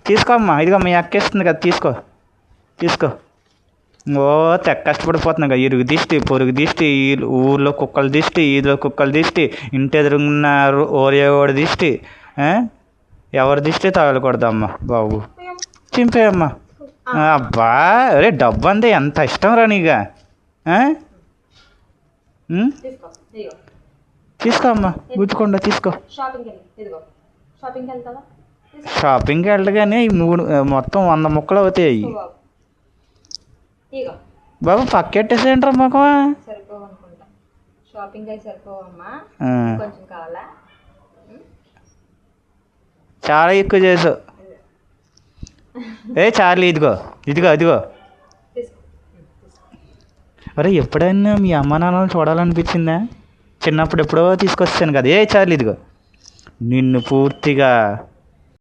తీసుకో అమ్మా, ఇదిగో మీ అక్క ఇస్తుంది కదా, తీసుకో తీసుకో. ఓ తెగ కష్టపడిపోతున్నాయి కదా, ఇరుగు దిష్టి పొరుగు దిష్టి, ఊర్లో కుక్కల దిష్టి, ఈదులో కుక్కల దిష్టి, ఇంటి ఎదురున్న ఓరియోడి దిష్టి, ఎవరి దిష్టి తగలకూడదమ్మా బాబు. చింపేయమ్మా. అబ్బా అరే డబ్బు అందే ఎంత ఇష్టం రా నీగా. తీసుకో అమ్మా, గుర్తుకుండా తీసుకో. షాపింగ్కి వెళ్ళగానే ఈ 3 మొత్తం 100 ముక్కలు అవుతాయి. బాబు పక్కెట్టేసేయంటారా మొక్కమా. చాలా ఎక్కువ చేసావు. చార్లీ ఇదిగో ఇదిగో ఇదిగో. అరే ఎప్పుడైనా మీ అమ్మ నాన్నలు చూడాలనిపించిందా? చిన్నప్పుడు ఎప్పుడో తీసుకొచ్చాను కదా. చార్లీ ఇదిగో నిన్ను పూర్తిగా